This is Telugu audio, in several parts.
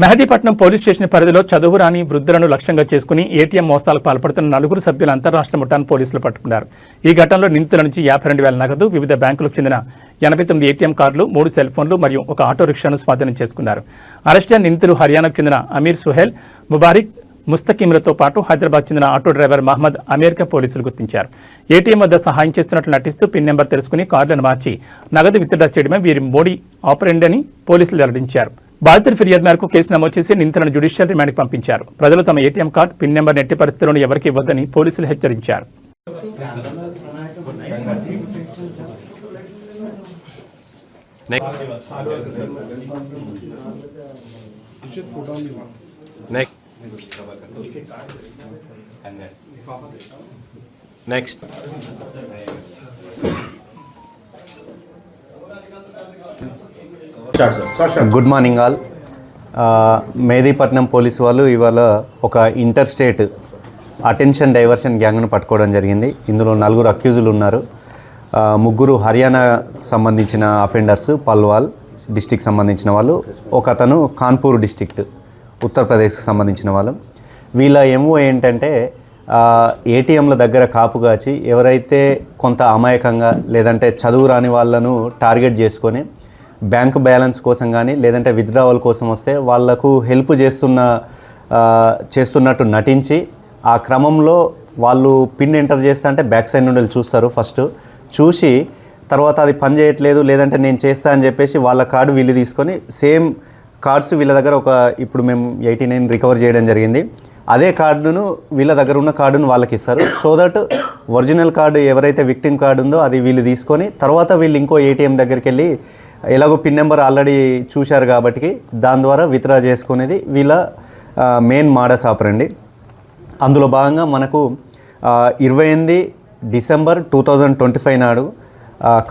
మెహదీపట్నం పోలీస్ స్టేషన్ పరిధిలో చదువు రాని వృద్ధులను లక్ష్యంగా చేసుకుని ఏటీఎం మోసాలకు పాల్పడుతున్న 4 సభ్యుల అంతర్రాష్ట్ర ముఠాను పోలీసులు పట్టుకున్నారు. ఈ ఘటనలో నిందితుల నుంచి 52,000 నగదు, వివిధ బ్యాంకులకు చెందిన 89 ఏటీఎం కార్డులు, 3 సెల్ ఫోన్లు మరియు ఒక ఆటో రిక్షాను స్వాధీనం చేసుకున్నారు. అరెస్ట్ అయిన నిందితులు హర్యానాకు చెందిన అమీర్ సుహేల్, ముబారిక్, ముస్తకీంలతో పాటు హైదరాబాద్ చెందిన ఆటో డ్రైవర్ మహమ్మద్ అమీర్గా పోలీసులు గుర్తించారు. ఏటీఎం వద్ద సహాయం చేస్తున్నట్లు నటిస్తూ పిన్ నెంబర్ తెలుసుకుని కార్డులను మార్చి నగదు విత్డ్రా చేయడమే వీరి మోడీ ఆపరేండ్ అని పోలీసులు వెల్లడించారు. బాధితుల ఫిర్యాదు మేరకు కేసు నమోదు చేసి నిందితులను జ్యుడిషియల్ రిమాండ్కి పంపించారు. ప్రజలు తమ ఏటీఎం కార్డు, పిన్ నెంబర్ ఎట్టి పరిస్థితుల్లోనూ ఎవరికి ఇవ్వద్దని పోలీసులు హెచ్చరించారు. Next good morning all. Mehdipatnam police వాళ్ళు ఇవాళ ఒక ఇంటర్ స్టేట్ అటెన్షన్ డైవర్షన్ గ్యాంగ్ను పట్టుకోవడం జరిగింది. ఇందులో 4 అక్యూజులు ఉన్నారు. 3 హర్యానా సంబంధించిన అఫెండర్స్, పల్వాల్ డిస్టిక్ సంబంధించిన వాళ్ళు, ఒక అతను కాన్పూర్ డిస్టిక్ట్ ఉత్తరప్రదేశ్కి సంబంధించిన వాళ్ళు. వీళ్ళ ఎంఓ ఏంటంటే ఏటీఎంల దగ్గర కాపుగాచి ఎవరైతే కొంత అమాయకంగా లేదంటే చదువు రాని వాళ్ళను టార్గెట్ చేసుకొని బ్యాంక్ బ్యాలెన్స్ కోసం కానీ లేదంటే విత్డ్రావల్ కోసం వస్తే వాళ్లకు హెల్ప్ చేస్తున్నట్టు నటించి ఆ క్రమంలో వాళ్ళు పిన్ ఎంటర్ చేస్తా అంటే బ్యాక్ సైడ్ నుండి చూస్తారు. ఫస్ట్ చూసి తర్వాత అది పని చేయట్లేదు లేదంటే నేను చేస్తా అని చెప్పేసి వాళ్ళ కార్డు వీళ్ళు తీసుకొని సేమ్ కార్డ్స్ వీళ్ళ దగ్గర ఇప్పుడు మేము 89 రికవర్ చేయడం జరిగింది. అదే కార్డును వీళ్ళ దగ్గర ఉన్న కార్డును వాళ్ళకి ఇస్తారు. సో దట్ ఒరిజినల్ కార్డు ఎవరైతే విక్టిమ్ కార్డు ఉందో అది వీళ్ళు తీసుకొని తర్వాత వీళ్ళు ఇంకో ఏటీఎం దగ్గరికి వెళ్ళి ఎలాగో పిన్ నెంబర్ ఆల్రెడీ చూశారు కాబట్టి దాని ద్వారా విత్డ్రా చేసుకునేది వీళ్ళ మెయిన్ మోడస్ ఆపరండి. అందులో భాగంగా మనకు 28 డిసెంబర్ 2025 నాడు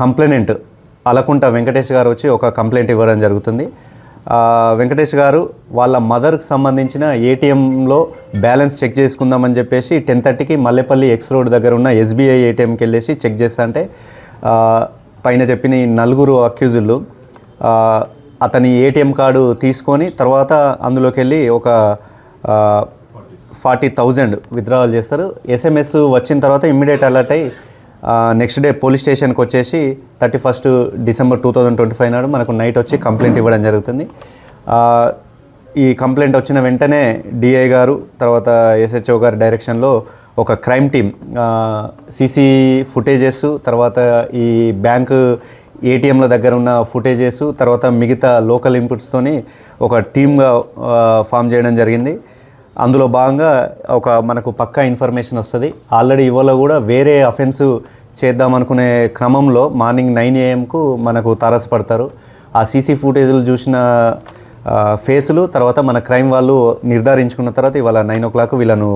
కంప్లైనెంట్ అలకుంట వెంకటేష్ గారు వచ్చి ఒక కంప్లైంట్ ఇవ్వడం జరుగుతుంది. వెంకటేష్ గారు వాళ్ళ మదర్కి సంబంధించిన ఏటీఎంలో బ్యాలెన్స్ చెక్ చేసుకుందామని చెప్పేసి 10:30కి మల్లెపల్లి ఎక్స్ రోడ్ దగ్గర ఉన్న ఎస్బీఐ ఏటీఎంకి వెళ్ళేసి చెక్ చేస్తా అంటే పైన చెప్పిన 4 అక్యూజులు అతని ఏటీఎం కార్డు తీసుకొని తర్వాత అందులోకి వెళ్ళి ఒక 40,000 విత్డ్రావల్ చేస్తారు. ఎస్ఎంఎస్ వచ్చిన తర్వాత ఇమ్మీడియట్ అలర్ట్ అయ్యి నెక్స్ట్ డే పోలీస్ స్టేషన్కి వచ్చేసి 31 డిసెంబర్ 2025 నాడు మనకు నైట్ వచ్చి కంప్లైంట్ ఇవ్వడం జరుగుతుంది. ఈ కంప్లైంట్ వచ్చిన వెంటనే డిఐ గారు తర్వాత ఎస్హెచ్ఓ గారి డైరెక్షన్లో ఒక క్రైమ్ టీమ్ సీసీ ఫుటేజెస్ తర్వాత ఈ బ్యాంకు ఏటీఎంల దగ్గర ఉన్న ఫుటేజెస్ తర్వాత మిగతా లోకల్ ఇన్పుట్స్తోని ఒక టీమ్గా ఫామ్ చేయడం జరిగింది. అందులో భాగంగా మనకు పక్కా ఇన్ఫర్మేషన్ వస్తుంది. ఆల్రెడీ ఇవాళ కూడా వేరే అఫెన్స్ చేద్దామనుకునే క్రమంలో మార్నింగ్ 9 AM మనకు తారసపడతారు. ఆ సీసీ ఫుటేజ్లు చూసిన ఫేసులు తర్వాత మన క్రైమ్ వాళ్ళు నిర్ధారించుకున్న తర్వాత ఇవాళ 9 o'clock వీళ్ళను